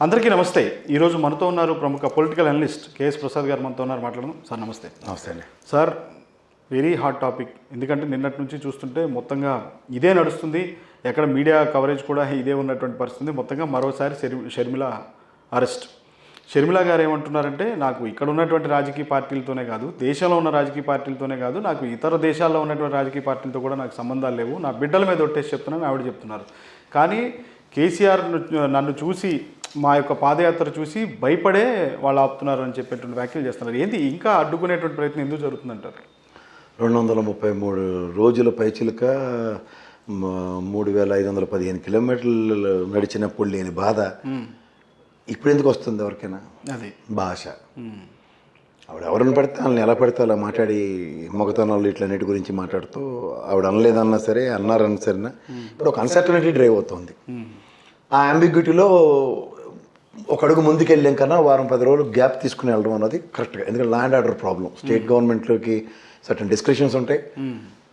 అందరికీ నమస్తే. ఈరోజు మనతో ఉన్నారు ప్రముఖ పొలిటికల్ అనలిస్ట్ కేఎస్ ప్రసాద్ గారు మనతో ఉన్నారు. మాట్లాడదాం సార్. నమస్తే. నమస్తే అండి సార్. Very hot topic. ఎందుకంటే నిన్నటి నుంచి చూస్తుంటే మొత్తంగా ఇదే నడుస్తుంది. ఎక్కడ మీడియా కవరేజ్ కూడా ఇదే ఉన్నటువంటి పరిస్థితి. మొత్తంగా మరోసారి షర్మిల అరెస్ట్. షర్మిల గారు ఏమంటున్నారంటే, నాకు ఇక్కడ ఉన్నటువంటి రాజకీయ పార్టీలతోనే కాదు, దేశంలో ఉన్న రాజకీయ పార్టీలతోనే కాదు, నాకు ఇతర దేశాల్లో ఉన్నటువంటి రాజకీయ పార్టీలతో కూడా నాకు సంబంధాలు లేవు, నా బిడ్డల మీద ఒట్టేసి చెప్తున్నాను ఆవిడ చెప్తున్నారు. కానీ కేసీఆర్ నన్ను చూసి, మా యొక్క పాదయాత్ర చూసి భయపడే వాళ్ళు ఆపుతున్నారు అని చెప్పేటువంటి వ్యాఖ్యలు చేస్తున్నారు. ఏంటి ఇంకా అడ్డుకునేటువంటి ప్రయత్నం ఎందుకు జరుగుతుందంటారు? 233 రోజుల పైచిలుక 3515 కిలోమీటర్లు నడిచినప్పుడు లేని బాధ ఇప్పుడు ఎందుకు వస్తుంది ఎవరికైనా? అది భాష. ఆవిడ ఎవరిని పడితే వాళ్ళని ఎలా పడితే అలా మాట్లాడి మొగతనాలు ఇట్లన్నిటి గురించి మాట్లాడుతూ ఆవిడ అనలేదన్నా సరే, అన్నారన్నా సరేనా ఇప్పుడు ఒక అన్సర్టనిటీ డ్రైవ్ అవుతుంది. ఆ అంబిగ్యూటీలో ఒక అడుగు ముందుకు వెళ్ళాం కన్నా వారం 10 రోజులు గ్యాప్ తీసుకుని వెళ్ళడం అన్నది కరెక్ట్గా. ఎందుకంటే ల్యాండ్ ఆర్డర్ ప్రాబ్లం, స్టేట్ గవర్నమెంట్లోకి సర్టన్ డిస్కషన్స్ ఉంటాయి.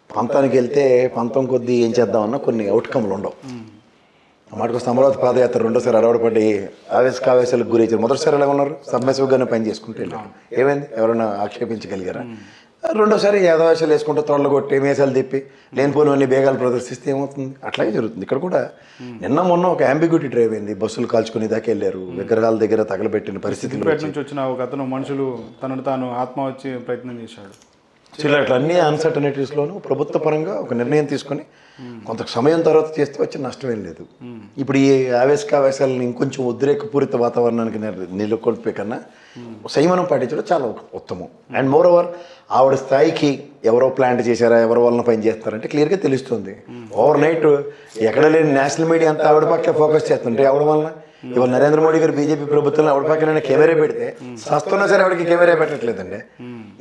పంతానికి వెళ్తే పంతం కొద్దీ ఏం చేద్దామన్నా కొన్ని అవుట్కమ్లు ఉండవు. మాటకొస్తే అమరావతి పాదయాత్ర రెండోసారి అడవడపడి ఆవేశాలకు గురైంచారు. మొదటిసారి ఎలా ఉన్నారు? సబ్మెసివ్గానే పని చేసుకుంటూ వెళ్ళారు. ఏమైంది? ఎవరైనా ఆక్షేపించగలిగారా? రెండోసారి యాదవేశాలు వేసుకుంటూ తొడలు కొట్టి మేసాలు తిప్పి లేనిపోయినవన్నీ బేగాలు ప్రదర్శిస్తే ఏమవుతుంది? అట్లాగే జరుగుతుంది. ఇక్కడ కూడా నిన్న మొన్న ఒక అంబిగ్యూటీ డ్రైవ్ అయింది. బస్సులు కాల్చుకుని దాకా వెళ్ళారు, విగ్రహాల దగ్గర తగలబెట్టిన పరిస్థితి నుంచి వచ్చిన ఒక అతను మనుషులు తనను తాను ఆత్మహత్య ప్రయత్నం చేశాడు. అట్లా అన్ని అన్సర్టనిటీస్లోనూ ప్రభుత్వ పరంగా ఒక నిర్ణయం తీసుకొని కొంత సమయం తర్వాత చేస్తే వచ్చే నష్టమేం లేదు. ఇప్పుడు ఈ ఆవేశాలను ఇంకొంచెం ఉద్రేకపూరిత వాతావరణానికి నెలకొల్పే కన్నా సంయమనం పాటించడం చాలా ఉత్తమం. అండ్ మోర్ ఓవర్ ఆవిడ స్థాయికి ఎవరో ప్లాంట్ చేశారా, ఎవరి వలన పని చేస్తారంటే క్లియర్గా తెలుస్తుంది. ఓవర్ నైట్ ఎక్కడ లేని నేషనల్ మీడియా అంతా ఆవిడ పక్క ఫోకస్ చేస్తుంటే ఎవరి వలన ఇవాళ నరేంద్ర మోడీ గారు బీజేపీ ప్రభుత్వంలో ఆవిడ పక్కన కెమెరా పెడితే సస్తున్నా సరే ఆవిడకి కెమెరా పెట్టట్లేదండి.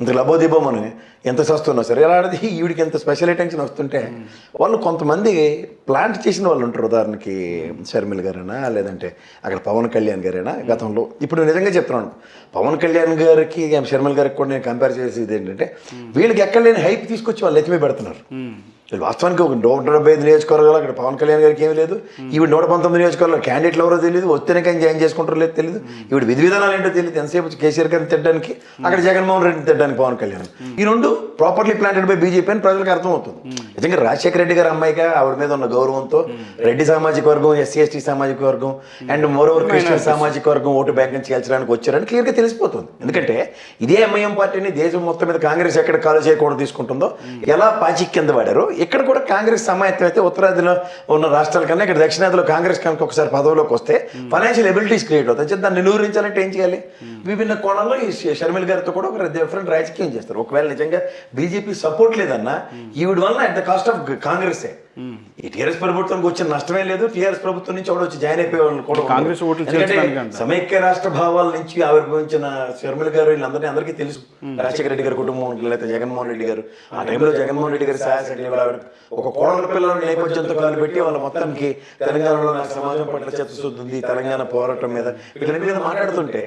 ఇంత లబోదీపం అని ఎంత సస్తున్నా సరే ఎలా ఆడది ఈవిడికి ఎంత స్పెషల్ అటెన్షన్ వస్తుంటే వాళ్ళు కొంతమంది ప్లాంట్ చేసిన వాళ్ళు ఉంటారు. ఉదాహరణకి షర్మిల గారైనా లేదంటే అక్కడ పవన్ కళ్యాణ్ గారైనా గతంలో. ఇప్పుడు నిజంగా చెప్తున్నాను, పవన్ కళ్యాణ్ గారికి షర్మిల గారికి కూడా నేను కంపేర్ చేసేది ఏంటంటే వీళ్ళకి ఎక్కడ లేని హైప్ తీసుకొచ్చి వాళ్ళు ఎత్తిమే పెడుతున్నారు. వాస్తవానికి ఒక 175 నియోజకవర్గాలు అక్కడ పవన్ కళ్యాణ్ గారికి ఏమీ లేదు. ఈవిడ 119 నియోజకవర్గాలు క్యాండిడేట్లు ఎవరో తెలియదు, వస్తేనే కానీ జాయిన్ చేసుకుంటారో లేదు తెలియదు. ఈవిడ విధి విధానాలు ఏంటో తెలియదు. ఎంతసేపు కేసీఆర్ గారిని తిట్టడానికి, అక్కడ జగన్మోహన్ రెడ్డిని తిట్టడానికి పవన్ కళ్యాణ్. ఈ రెండు ప్రాపర్లీ ప్లాంటెడ్ బై బీజేపీ అని ప్రజలకు అర్థమవుతుంది. నిజంగా రాజశేఖర రెడ్డి గారు అమ్మాయిగా ఆవిడ మీద ఉన్న గౌరవంతో రెడ్డి సామాజిక వర్గం, ఎస్సీ ఎస్టీ సామాజిక వర్గం అండ్ మోరోవర్ క్రిస్టియన్ సామాజిక వర్గం ఓటు బ్యాంక్ నుంచి చేల్చడానికి వచ్చారని క్లియర్గా తెలిసిపోతుంది. ఎందుకంటే ఇదే ఎంఐఎం పార్టీని దేశం మొత్తం మీద కాంగ్రెస్ ఎక్కడ కాలు చేయకూడదు తీసుకుంటుందో ఎలా పాచి కింద వాడారో ఇక్కడ కూడా కాంగ్రెస్ సమాయత్తం అయితే ఉత్తరాదిలో ఉన్న రాష్ట్రాల కన్నా ఇక్కడ దక్షిణాదిలో కాంగ్రెస్ కనుక ఒకసారి పదవిలోకి వస్తే ఫైనాన్షియల్ ఎబిలిటీస్ క్రియేట్ అవుతాయి. దాన్ని నిరూపించాలంటే ఏం చేయాలి? విభిన్న కోణాల్లో ఈ షర్మిల గారితో కూడా ఒక డిఫరెంట్ రాజకీయం చేస్తారు. ఒకవేళ నిజంగా బీజేపీ సపోర్ట్ లేదన్నా ఈవిడ వల్ల అట్ ద కాస్ట్ ఆఫ్ కాంగ్రెసే. ఈ టీఆర్ఎస్ ప్రభుత్వానికి వచ్చిన నష్టమే లేదు. టీఆర్ఎస్ ప్రభుత్వం నుంచి ఎవరు వచ్చి జాయిన్ అయిపోయే వాళ్ళు కూడా కాంగ్రెస్ ఓట్లు సమైక్య రాష్ట్ర భావాల నుంచి ఆవిర్భవించిన షర్మిల గారు వీళ్ళందరినీ అందరికీ తెలుసు. రాజశేఖర రెడ్డి గారి కుటుంబం లేకపోతే జగన్మోహన్ రెడ్డి గారు ఆ టైంలో జగన్మోహన్ రెడ్డి గారి సహాయశక్తి ఒక కోడల పిల్లలను నేపథ్యంతో కాలు పెట్టి వాళ్ళ మొత్తానికి తెలంగాణలో నాకు సమాజం పట్ల చిత్తశుద్ధి ఉంది, తెలంగాణ పోరాటం మీద వీళ్ళని మీద మాట్లాడుతుంటే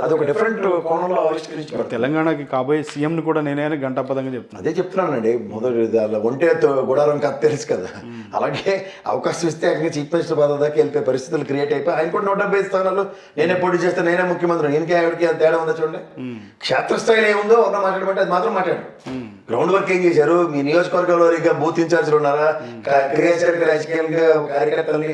అదొక డిఫరెంట్ కోణంలో ఆవిష్కరించారు. తెలంగాణకి కాబోయే సీఎంని కూడా నేనే గంటాపదంగా చెప్తున్నాను. అదే చెప్తున్నానండి. మొదటి ఒంటే గుడారం కథ తెలుసు కదా, అలాగే అవకాశం ఇస్తే అక్కడికి చీఫ్ మినిస్టర్ పదవి దాకా వెళ్ళిపోయే పరిస్థితులు క్రియేట్ అయిపోయి ఆయన కూడా 170 స్థానాలు నేనే పోటీ చేస్తే నేనే ముఖ్యమంత్రి, ఈయనకి ఆవిడకి తేడా ఉందా చూడండి. క్షేత్రస్థాయిలో ఏముందో ఒక మాట్లాడమంటే అది మాత్రం మాట్లాడు. గ్రౌండ్ వర్క్ ఏం చేశారు? మీ నియోజకవర్గంలో బూత్ ఇన్ఛార్జ్లు ఉన్నారా? క్రియాశీలక రాజకీయాలుగా కార్యకర్తల్ని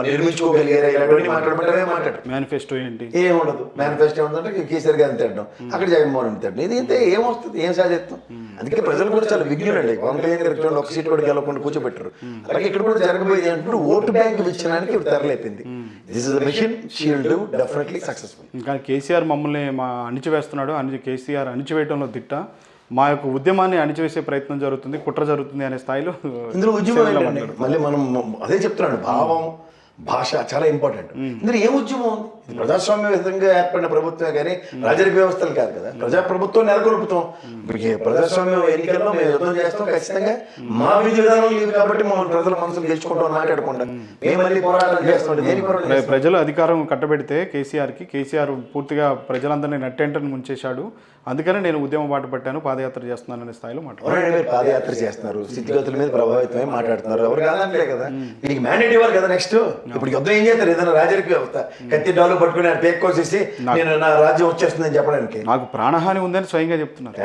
నిర్మించుకోగలిగారా? ఇలాంటివన్నీ మాట్లాడమంటే మాట్లాడు. మేనిఫెస్టో ఏంటి? ఏముండదు. మేనిఫెస్టో ఏముందంటే కేసీఆర్ గారిని తిట్టడం, అక్కడ జగన్మోహన్ రెడ్డి తిట్టడం. ఇది ఇంతే. ఏమొస్తుంది? ఏం సాధిస్తాం? అందుకే ప్రజలు కూడా చాలా విజ్ఞులండి. పవన్ కళ్యాణ్ గారికి ఒక సీట్ కూడా గెలవకుండా కూర్చోబెట్టారు. అలాగే ఇక్కడ కూడా జరగబోయేది ఏంటంటే ఓటు బ్యాంక్ విచ్చడానికి ఇప్పుడు తెరలేపింది. This is the mission, she will do definitely successful. ఇంకా కేసీఆర్ మమ్మల్ని అణిచివేస్తున్నాడు, కేసీఆర్ అణిచివేయడంలో దిట్ట, మా యొక్క ఉద్యమాన్ని అణిచివేసే ప్రయత్నం జరుగుతుంది, కుట్ర జరుగుతుంది అనే స్థాయిలో ఇందులో ఉద్యమం మళ్ళీ మనం అదే చెప్తున్నాడు. భావం, భాష చాలా ఇంపార్టెంట్. ఇందులో ఏం ఉద్యమం ఉంది? ఇది ప్రజాస్వామ్య విధంగా ఏర్పడిన ప్రభుత్వమే కానీ రాజరిక వ్యవస్థలు కాదు కదా. ప్రజాప్రభుత్వం నెలకొల్పుతాం. ప్రజాస్వామ్య ఎన్నికల్లో మేము యుద్ధం చేస్తాం ఖచ్చితంగా. మా విధి విధానం లేదు కాబట్టి మమ్మల్ని ప్రజల మనసులు గెలుచుకుంటాం మాట్లాడకుండా మేము మళ్ళీ పోరాటం చేస్తాం. ప్రజలు అధికారం కట్టబెడితే కేసీఆర్ పూర్తిగా ప్రజలందరినీ నట్టేంటని ముంచేశాడు. అందుకనే నేను ఉద్యమ బాట పట్టాను, పాదయాత్ర చేస్తున్నాను అనే స్థాయిలో మాట్లాడారు. అవునండి, మీరు పాదయాత్ర చేస్తున్నారు, స్థితిగతుల మీద ప్రభావితమై మాట్లాడుతున్నారు. ఎవరు కాదంటే కదా, మీకు మ్యాండేట్ ఇవ్వాలి కదా. నెక్స్ట్ ఇప్పుడు యుద్ధం ఏం చేస్తారు? ఏదైనా రాజరిక వ్యవస్థ కత్తి డాలు పట్టుకుని ఆయన పేక్ కోసేసి నేను నా రాజ్యం వచ్చేస్తుందని చెప్పడానికి. నాకు ప్రాణహాని ఉందని స్వయంగా చెప్తున్నారు.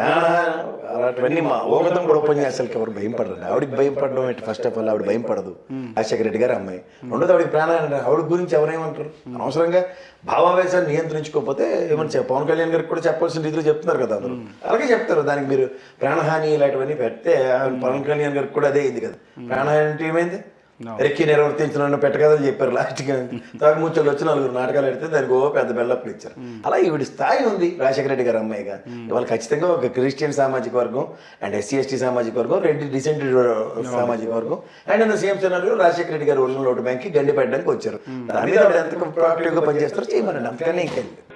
అలాంటివన్నీ మా ఓగతం కూడా ఉపన్యాసాలకి ఎవరు భయం పడరు. ఆవిడకి భయం పడడం ఏంటి? ఫస్ట్ ఆఫ్ ఆల్ ఆవిడ భయం పడదు, రాజశేఖర రెడ్డి గారి అమ్మాయి. రెండోది ఆవిడకి ప్రాణహాని. ఆవిడ గురించి ఎవరేమంటారు? అనవసరంగా భావావేశాన్ని నియంత్రించుకోకపోతే ఏమని పవన్ కళ్యాణ్ గారికి కూడా చెప్పాల్సిన రీతిలో చెప్తున్నారు కదా అందరూ. అలాగే చెప్తారు. దానికి మీరు ప్రాణహాని ఇలాంటివన్నీ పెడితే పవన్ కళ్యాణ్ గారికి కూడా అదే అయింది కదా. ప్రాణహాని అంటే ఏమైంది? రెక్కి నిర్వర్తించిన పెట్టకథలు చెప్పారు. లాస్ట్గా తాగుముచ్చలు వచ్చి 4 నాటకాలు పెడితే దానికి పెద్ద బెల్లప్పులు ఇచ్చారు. అలా ఈవిడ స్థాయి ఉంది రాజశేఖర రెడ్డి గారు అమ్మాయిగా. ఇవాళ ఖచ్చితంగా ఒక క్రిస్టియన్ సామాజిక వర్గం అండ్ SC/ST సామాజిక వర్గం, రెడ్డి డిసెంటెడ్ సామాజిక వర్గం అండ్ అన్న సేమ్ సినారియో రాజశేఖర రెడ్డి గారు ఒరిజినల్ ఓటు బ్యాంక్కి గండి పెట్టడానికి వచ్చారు. దాని మీద ఎంత ప్రాక్టివ్గా పనిచేస్తారో చేయమనండి, అంతకన్నా ఇంకేం లేదు.